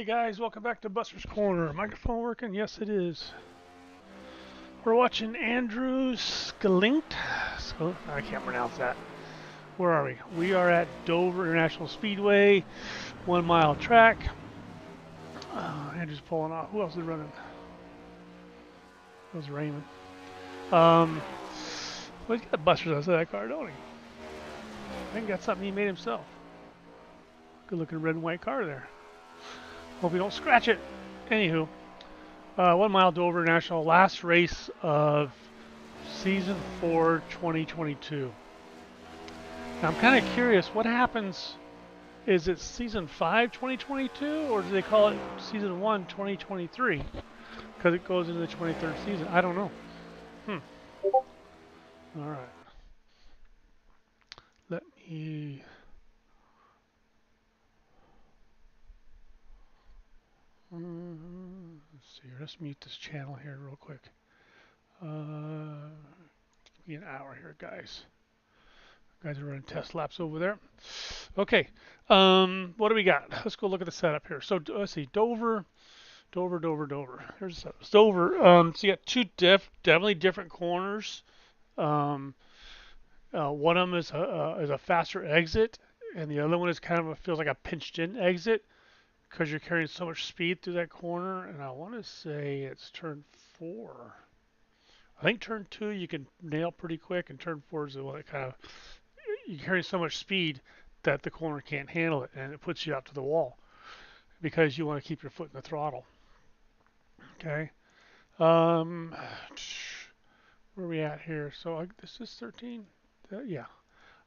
guys, welcome back to Buster's Corner. Microphone working? Yes, it is. We're watching Andrew Skalink. I can't pronounce that. Where are we? We are at Dover International Speedway, 1 mile track. Andrew's pulling off. Who else is running? That was Raymond. Well, he's got Buster's outside that car, don't he? I think that's something he made himself. Good looking red and white car there. Hope you don't scratch it. Anywho, 1 mile Dover National, last race of season 4 2022. Now I'm kind of curious, what happens? Is it season 5 2022 or do they call it season 1 2023? Because it goes into the 23rd season. I don't know. All right. Let me. Let's see here. Let's mute this channel here real quick. Give me an hour here, guys. Guys are running test laps over there. Okay. What do we got? Let's go look at the setup here. So let's see. Dover. Here's the setup. Dover. So you got two definitely different corners. One of them is a faster exit, and the other one is kind of feels like a pinched-in exit because you're carrying so much speed through that corner. And I want to say it's turn 4. I think turn 2 you can nail pretty quick, and turn 4 is the one that kind of you carry so much speed that the corner can't handle it, and it puts you out to the wall because you want to keep your foot in the throttle. Okay. Where are we at here? So this is 13. Yeah.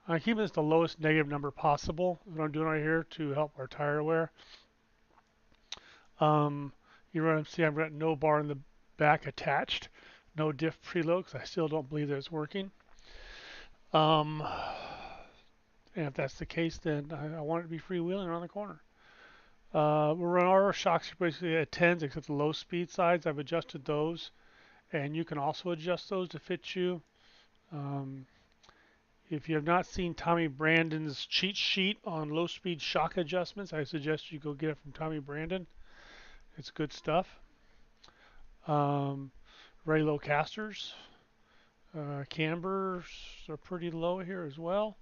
I'm keeping this the lowest negative number possible. What I'm doing right here to help our tire wear. You see I've got no bar in the back attached, no diff preload because I still don't believe that it's working. And if that's the case, then I want it to be freewheeling around the corner. We're running our shocks basically at 10s except the low speed sides. I've adjusted those, and you can also adjust those to fit you. If you have not seen Tommy Brandon's cheat sheet on low speed shock adjustments, I suggest you go get it from Tommy Brandon. It's good stuff. Very low casters. Cambers are pretty low here as well.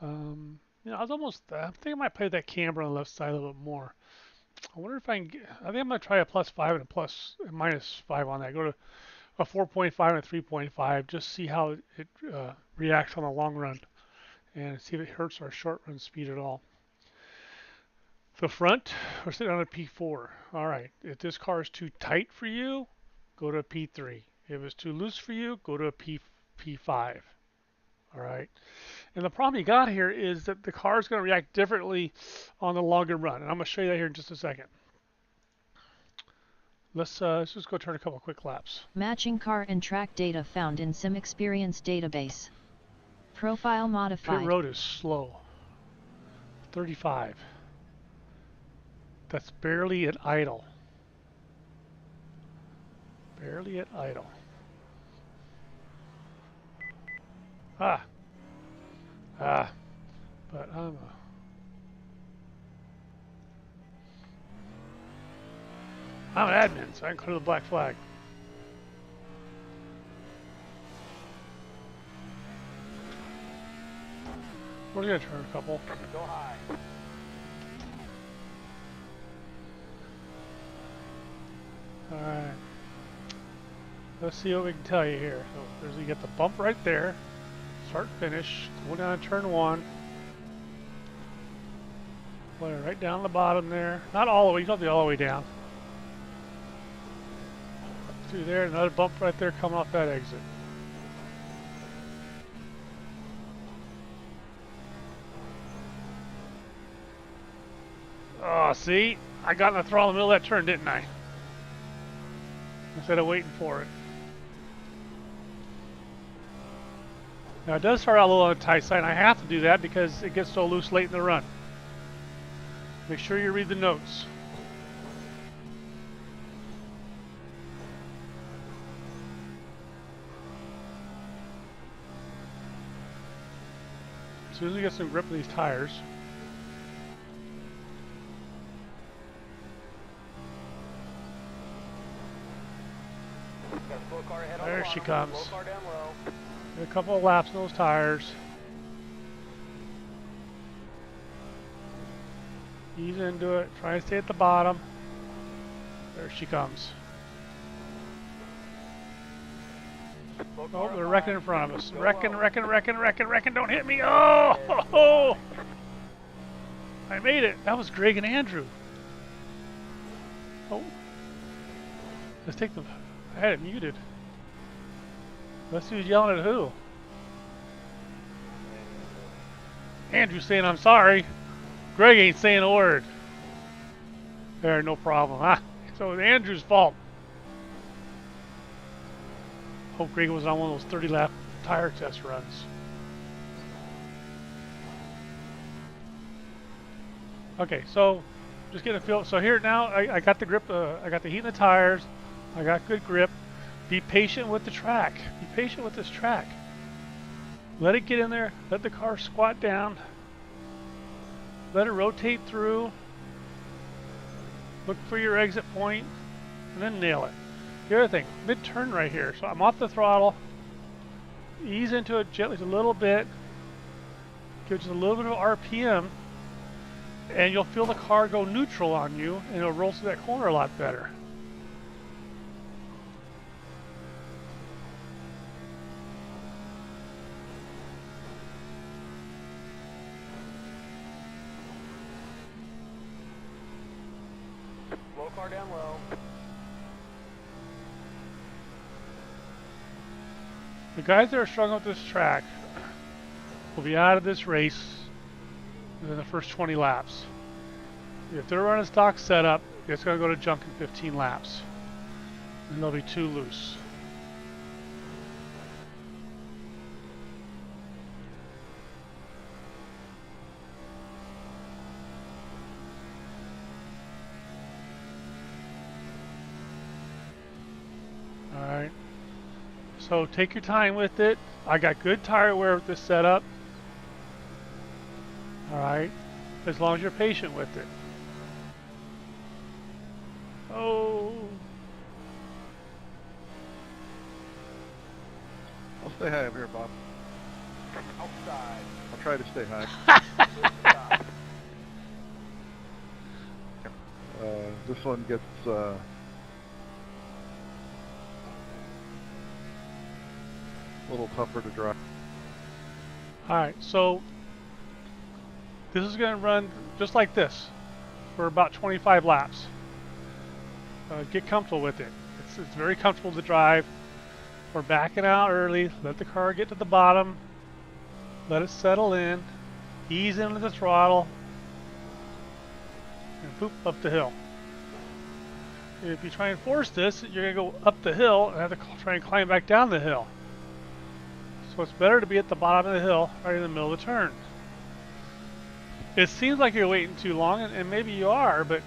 I think I might play that camber on the left side a little bit more. I wonder if I can I think I'm going to try a +5 and a -5 on that. Go to a 4.5 and a 3.5. Just see how it reacts on the long run and see if it hurts our short run speed at all. The front, we're sitting on a P4. All right, if this car is too tight for you, go to a P3. If it's too loose for you, go to a P5. All right. And the problem you got here is that the car is going to react differently on the longer run. And I'm going to show you that here in just a second. Let's just go turn a couple quick laps. Matching car and track data found in Sim Experience database. Profile modified. Pit road is slow. 35. That's barely at idle. Barely at idle. But I'm an admin, so I can clear the black flag. We're gonna turn a couple. Go high. Alright. Let's see what we can tell you here. So you get the bump right there. Start finish. Go down to turn 1. Play right down the bottom there. Not all the way, you don't have to go all the way down. Through there, another bump right there coming off that exit. Oh, see? I got in the throttle in the middle of that turn, didn't I? Instead of waiting for it. Now it does start out a little on the tight side, and I have to do that because it gets so loose late in the run. Make sure you read the notes. As soon as we get some grip of these tires, There she comes. Get a couple of laps in those tires. Ease into it. Try and stay at the bottom. There she comes. Oh, they're wrecking in front of us. Wrecking. Don't hit me. Oh! I made it. That was Greg and Andrew. Oh. Let's take the... I had it muted. Let's see who's yelling at who. Andrew's saying I'm sorry. Greg ain't saying a word. There, no problem. Huh? So it's Andrew's fault. Hope Greg was on one of those 30-lap tire test runs. Okay, so just getting a feel. So here now, I got the grip. I got the heat in the tires. I got good grip. Be patient with the track. Be patient with this track. Let it get in there. Let the car squat down. Let it rotate through. Look for your exit point, and then nail it. The other thing, mid-turn right here. So I'm off the throttle. Ease into it gently, just a little bit. Give just a little bit of RPM, and you'll feel the car go neutral on you, and it'll roll through that corner a lot better. Low car down low. The guys that are struggling with this track will be out of this race within the first 20 laps. If they're running stock setup, it's going to go to junk in 15 laps. And they'll be too loose. Alright. So take your time with it. I got good tire wear with this setup. Alright. As long as you're patient with it. Oh. I'll stay high up here, Bob. Outside. I'll try to stay high. This one gets a little tougher to drive. Alright, so this is going to run just like this for about 25 laps. Get comfortable with it. It's very comfortable to drive. We're backing out early. Let the car get to the bottom. Let it settle in. Ease into the throttle. And poop up the hill. If you try and force this, you're going to go up the hill and have to try and climb back down the hill. So it's better to be at the bottom of the hill, right in the middle of the turn. It seems like you're waiting too long, and maybe you are, but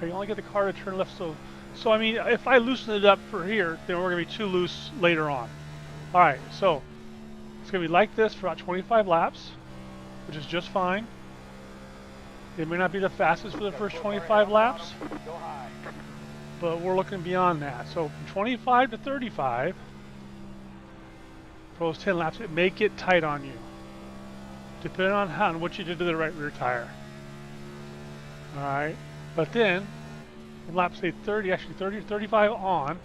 you only get the car to turn left. So I mean, if I loosen it up for here, then we're going to be too loose later on. All right, so it's going to be like this for about 25 laps, which is just fine. It may not be the fastest for the first 25 laps, but we're looking beyond that. So from 25 to 35, for those 10 laps, it may get tight on you, depending on what you did to the right rear tire. All right, but then from lap say 30, actually 30 to 35 on,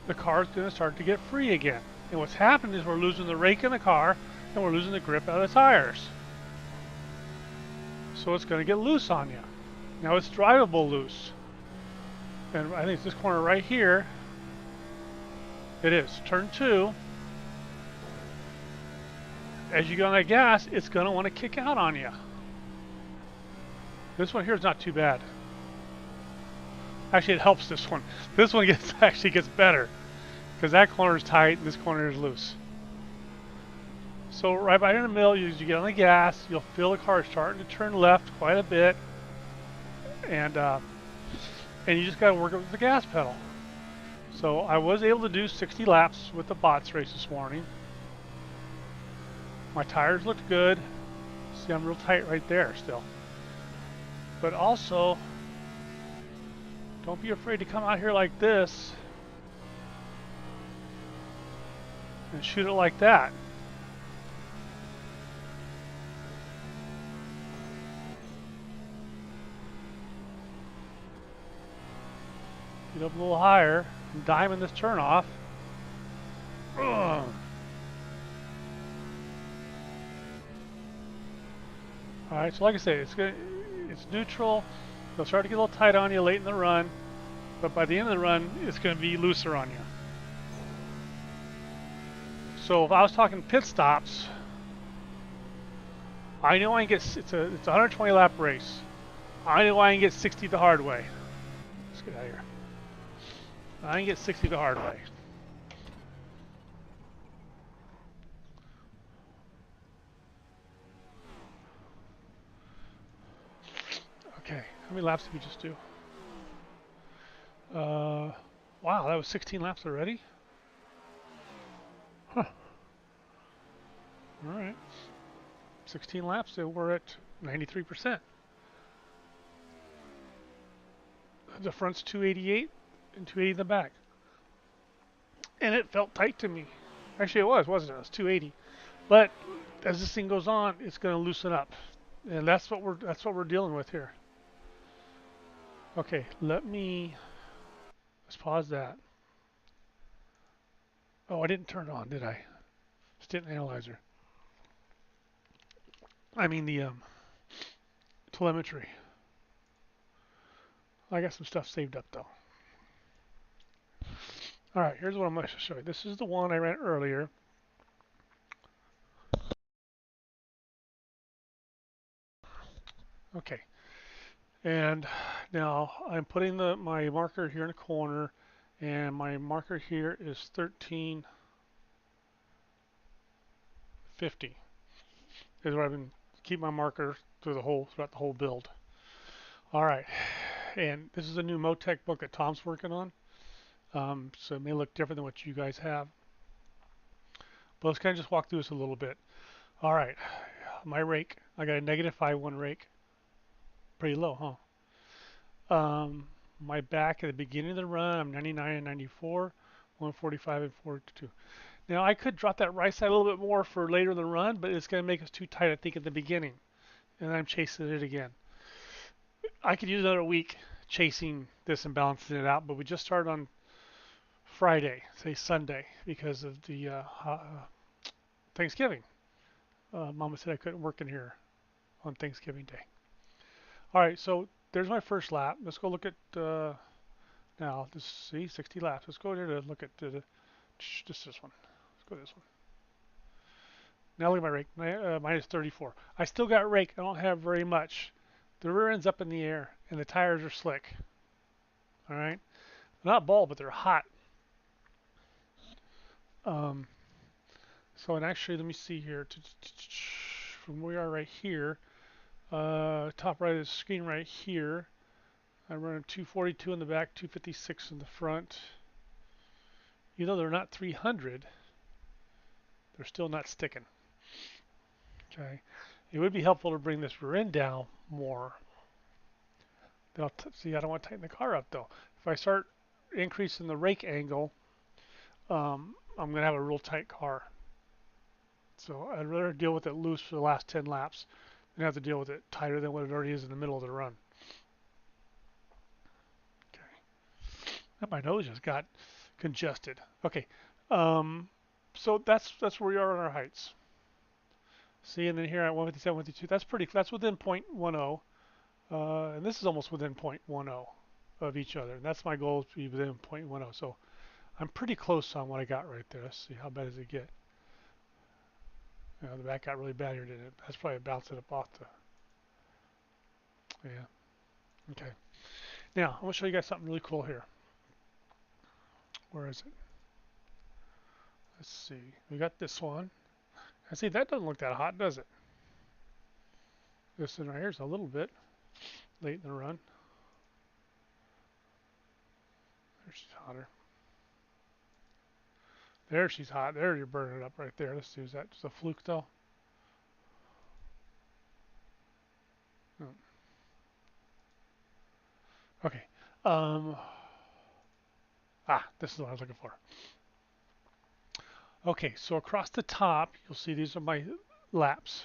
the car is going to start to get free again. And what's happened is we're losing the rake in the car, and we're losing the grip out of the tires. So it's going to get loose on you. Now it's drivable loose. And I think it's this corner right here. It is. Turn 2. As you go on that gas, it's going to want to kick out on you. This one here is not too bad. Actually, it helps this one. This one actually gets better. Because that corner is tight and this corner is loose. So right by in the middle, you get on the gas, you'll feel the car starting to turn left quite a bit. And you just got to work it with the gas pedal. So I was able to do 60 laps with the bots race this morning. My tires looked good. See, I'm real tight right there still. But also, Don't be afraid to come out here like this and shoot it like that. Get up a little higher and diamond this turn off. Ugh. Alright, so like I say, it's neutral. It'll start to get a little tight on you late in the run, but by the end of the run, it's going to be looser on you. So if I was talking pit stops, I know I can get, it's a 120 lap race. I know I can get 60 the hard way. Let's get out of here. I can get 60 the hard way. Okay, how many laps did we just do? Wow, that was 16 laps already? Huh. Alright. 16 laps, and we're at 93%. The front's 288 and 280 in the back. And it felt tight to me. Actually, it was, wasn't it? It was 280. But as this thing goes on, it's going to loosen up. And that's what we're dealing with here. Okay, let's pause that. Oh, I didn't turn it on, did I? Stint analyzer. I mean the telemetry. I got some stuff saved up though. Alright, here's what I'm going to show you. This is the one I ran earlier. Okay. And now I'm putting my marker here in the corner, and my marker here is 1350. Is where I've been keep my marker throughout the whole build. All right, and this is a new motec book that Tom's working on, so it may look different than what you guys have. But let's kind of just walk through this a little bit. All right, my rake, I got a -5.1 rake, pretty low, huh? My back at the beginning of the run, I'm 99 and 94, 145 and 42. Now I could drop that right side a little bit more for later in the run, but it's going to make us too tight, I think, at the beginning. And I'm chasing it again. I could use another week chasing this and balancing it out, but we just started on Friday, say Sunday, because of the Thanksgiving. Mama said I couldn't work in here on Thanksgiving Day. All right, so there's my first lap. Let's go look at now. See 60 laps. Let's go there to look at just this one. Let's go this one. Now look at my rake. Minus 34. I still got rake. I don't have very much. The rear end's up in the air, and the tires are slick. All right, they're not bald, but they're hot. So, and actually, let me see here. From where we are right here, top right of the screen right here, I'm running 242 in the back, 256 in the front. Even though they're not 300, they're still not sticking. Okay, it would be helpful to bring this rear end down more. See, I don't want to tighten the car up though. If I start increasing the rake angle, I'm going to have a real tight car. So I'd rather deal with it loose for the last 10 laps than have to deal with it tighter than what it already is in the middle of the run. Okay. And my nose just got congested. Okay. So that's where we are on our heights. See, and then here at 157, 152, that's within 0.10. And this is almost within 0.10 of each other. And that's my goal, to be within 0.10. So I'm pretty close on what I got right there. Let's see, how bad does it get? The back got really bad here, didn't it? That's probably bouncing up off the... Yeah. Okay. Now, I'm going to show you guys something really cool here. Where is it? Let's see. We got this one. And see, that doesn't look that hot, does it? This one right here is a little bit late in the run. There, she's hotter. There, she's hot. There, you're burning it up right there. Let's see, is that just a fluke, though? Oh. Okay. Um, this is what I was looking for. Okay, so across the top, you'll see these are my laps.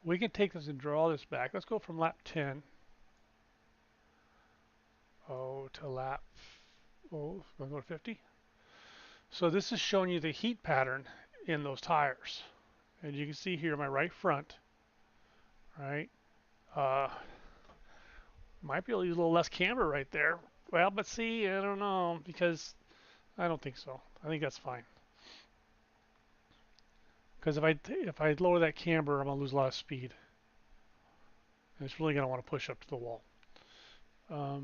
We can take this and draw this back. Let's go from lap 10 to lap, we'll go to 50. So this is showing you the heat pattern in those tires. And you can see here my right front, right? Uh, might be able to use a little less camber right there. Well, but see, I don't know, because I don't think so. I think that's fine. Because if I lower that camber, I'm gonna lose a lot of speed. And it's really gonna want to push up to the wall. Let's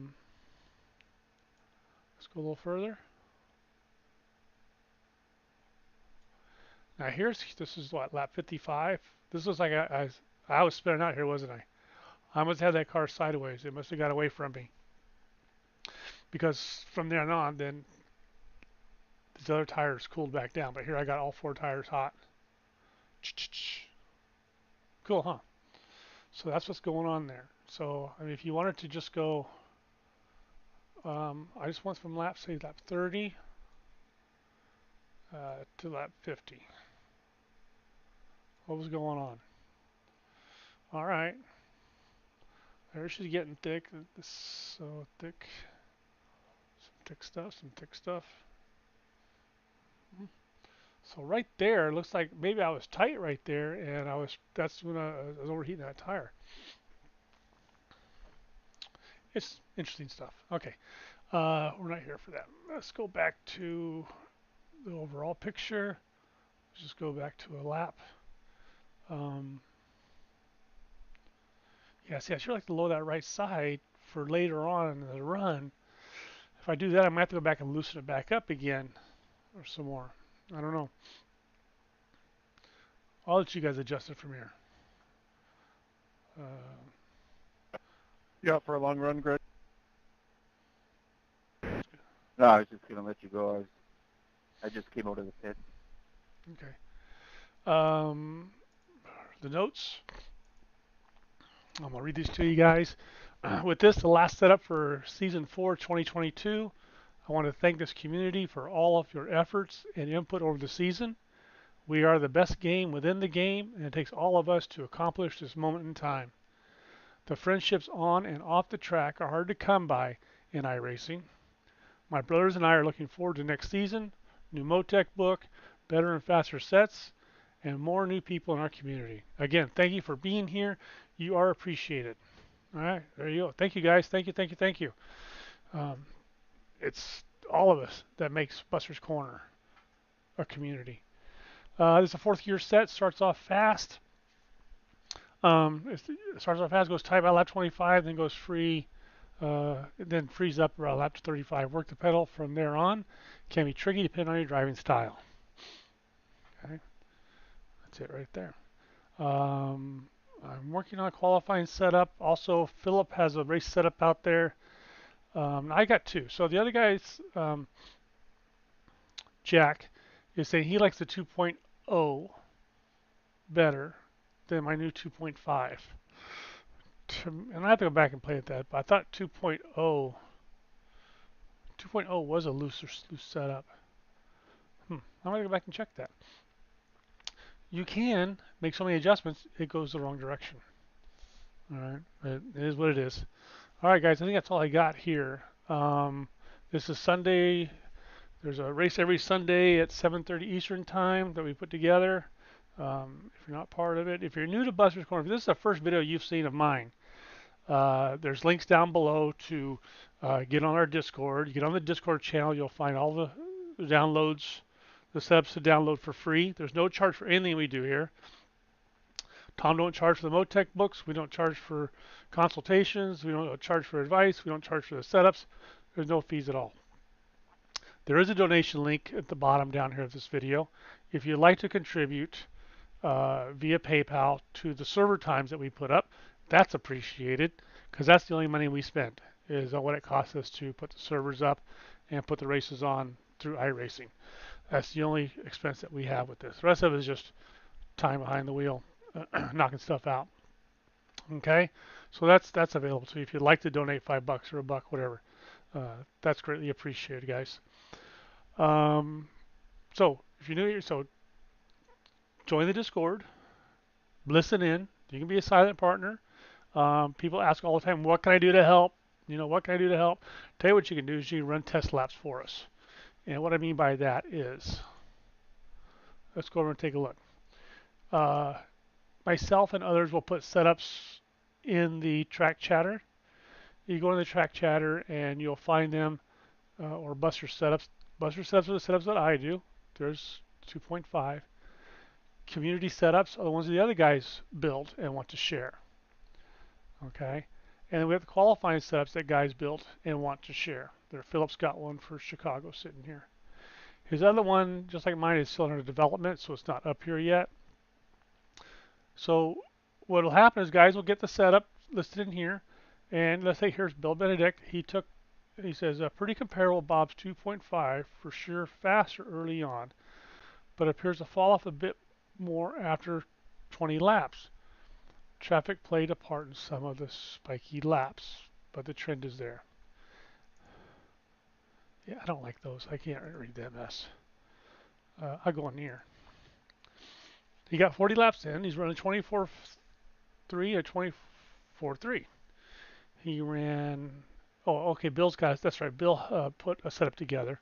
go a little further. Now this is what, lap 55? This looks like I was spinning out here, wasn't I? I must have that car sideways. It must have got away from me. Because from there on, then these other tires cooled back down. But here I got all 4 tires hot. Cool, huh? So that's what's going on there. So I mean, if you wanted to just go, I just went from say lap 30 to lap 50. What was going on? All right. There she's getting thick. This so thick. Some thick stuff. Some thick stuff. So right there, looks like maybe I was tight right there, and that's when I was overheating that tire. It's interesting stuff. Okay, we're not here for that. Let's go back to the overall picture. Let's just go back to a lap. Yeah, see, I sure like to lower that right side for later on in the run. If I do that, I might have to go back and loosen it back up again, or some more. I don't know. I'll let you guys adjust it from here. You out for a long run, Greg? No, I was just going to let you go. I just came out of the pit. Okay. The notes. I'm going to read these to you guys. With this, the last setup for Season 4, 2022, I want to thank this community for all of your efforts and input over the season. We are the best game within the game, and it takes all of us to accomplish this moment in time. The friendships on and off the track are hard to come by in iRacing. My brothers and I are looking forward to next season, new motec book, better and faster sets, and more new people in our community. Again, thank you for being here. You are appreciated. All right, there you go. Thank you, guys. Thank you, thank you, thank you. It's all of us that makes Buster's Corner a community. This is a 4th gear set. Starts off fast. It starts off fast, goes tight by lap 25, then goes free, then frees up around lap 35. Work the pedal from there on. Can be tricky depending on your driving style. Okay, that's it right there. I'm working on a qualifying setup. Also, Philip has a race setup out there. I got 2. So the other guy's, Jack, is saying he likes the 2.0 better than my new 2.5. And I have to go back and play with that, but I thought 2.0 was a loose setup. I'm going to go back and check that. You can make so many adjustments, it goes the wrong direction. All right, it is what it is. All right, guys, I think that's all I got here. This is Sunday. There's a race every Sunday at 7:30 Eastern time that we put together. If you're not part of it, if you're new to Buster's Corner, if this is the first video you've seen of mine, there's links down below to get on our Discord. You get on the Discord channel, you'll find all the downloads, the setups to download for free. There's no charge for anything we do here. Tom don't charge for the motec books. We don't charge for consultations. We don't charge for advice. We don't charge for the setups. There's no fees at all. There is a donation link at the bottom down here of this video. If you'd like to contribute via PayPal to the server times that we put up, that's appreciated, because that's the only money we spend, is what it costs us to put the servers up and put the races on through iRacing. That's the only expense that we have with this. The rest of it is just time behind the wheel, knocking stuff out. Okay, so that's available to you if you'd like to donate $5 or $1, whatever. That's greatly appreciated, guys. Um, so if you're new here, so join the Discord, listen in. You can be a silent partner. People ask all the time, what can I do to help? What can I do to help? Tell you what you can do is you can run test laps for us. And what I mean by that is, let's go over and take a look. Uh, Myself and others will put setups in the track chatter. You go in the track chatter and you'll find them, or Buster setups. Buster setups are the setups that I do. There's 2.5. Community setups are the ones that the other guys build and want to share. Okay? And then we have the qualifying setups that guys built and want to share. There, Philip's got one for Chicago sitting here. His other one, just like mine, is still under development, so it's not up here yet. So what will happen is guys will get the setup listed in here, and let's say here's Bill Benedict. He says pretty comparable Bob's 2.5 for sure, faster early on, but appears to fall off a bit more after 20 laps. Traffic played a part in some of the spiky laps, but the trend is there. Yeah, I don't like those. I can't read that mess. I'll go on here. He got 40 laps in. He's running 24.3 or 24.3. He ran. Oh, okay. Bill's got. That's right. Bill put a setup together.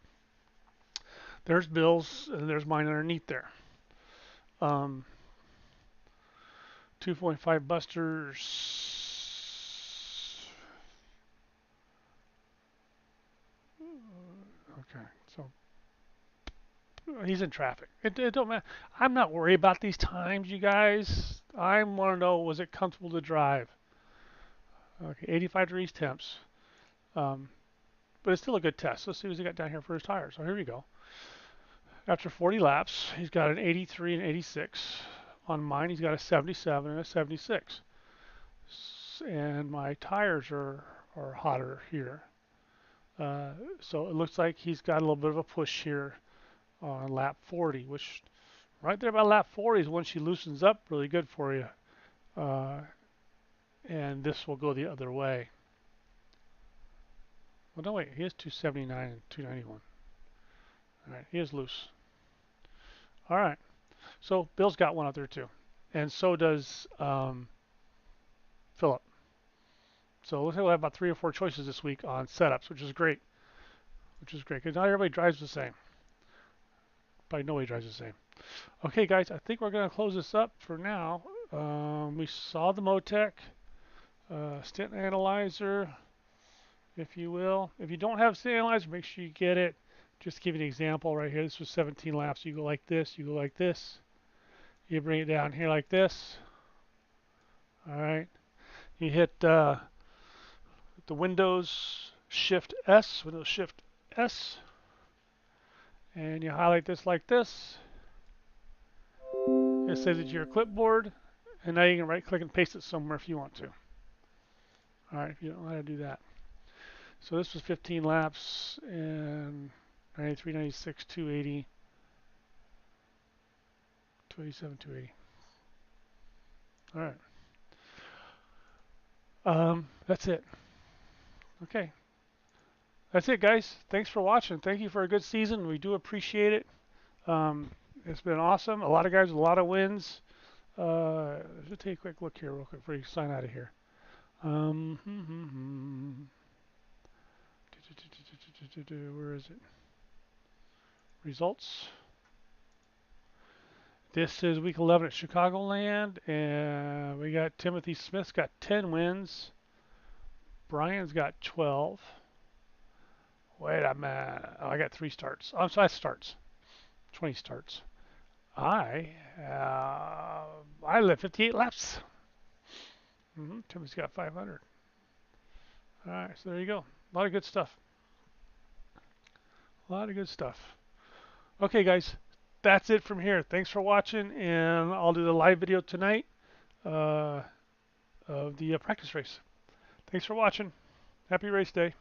There's Bill's, and there's mine underneath there. 2.5 Busters. Okay, so he's in traffic. It don't matter. I'm not worried about these times, you guys. I want to know, was it comfortable to drive? Okay, 85 degrees temps. Um, but it's still a good test. Let's see what he got down here for his tires. So here we go. After 40 laps, he's got an 83 and 86. On mine, he's got a 77 and a 76. And my tires are hotter here. So it looks like he's got a little bit of a push here on lap 40, which right there by lap 40 is when she loosens up really good for you. And this will go the other way. Well, no, wait, he has 279 and 291. All right, he is loose. All right, so Bill's got one out there too, and so does Philip. So looks like we'll have about 3 or 4 choices this week on setups, which is great. Because not everybody drives the same. Probably nobody drives the same. Okay, guys, I think we're going to close this up for now. We saw the motec, stint analyzer, if you will. If you don't have stint analyzer, make sure you get it. Just to give you an example right here. This was 17 laps. You go like this. You go like this. You bring it down here like this. All right. You hit the Windows Shift S. Windows Shift S. And you highlight this like this. It saves it to your clipboard. And now you can right click and paste it somewhere if you want to. Alright, if you don't know how to do that. So this was 15 laps and 93, 96, 280, 287, 280. Alright. That's it. Okay. That's it, guys. Thanks for watching. Thank you for a good season. We do appreciate it. It's been awesome. A lot of guys with a lot of wins. Let's take a quick look here real quick before you sign out of here. Where is it? Results. This is week 11 at Chicagoland, and we got Timothy Smith's got 10 wins. Brian's got 12. Wait a minute. Oh, I got 3 starts. Oh, so that's starts. 20 starts. I led 58 laps. Timmy's got 500. All right, so there you go. A lot of good stuff. Okay, guys, that's it from here. Thanks for watching, and I'll do the live video tonight of the practice race. Thanks for watching. Happy race day.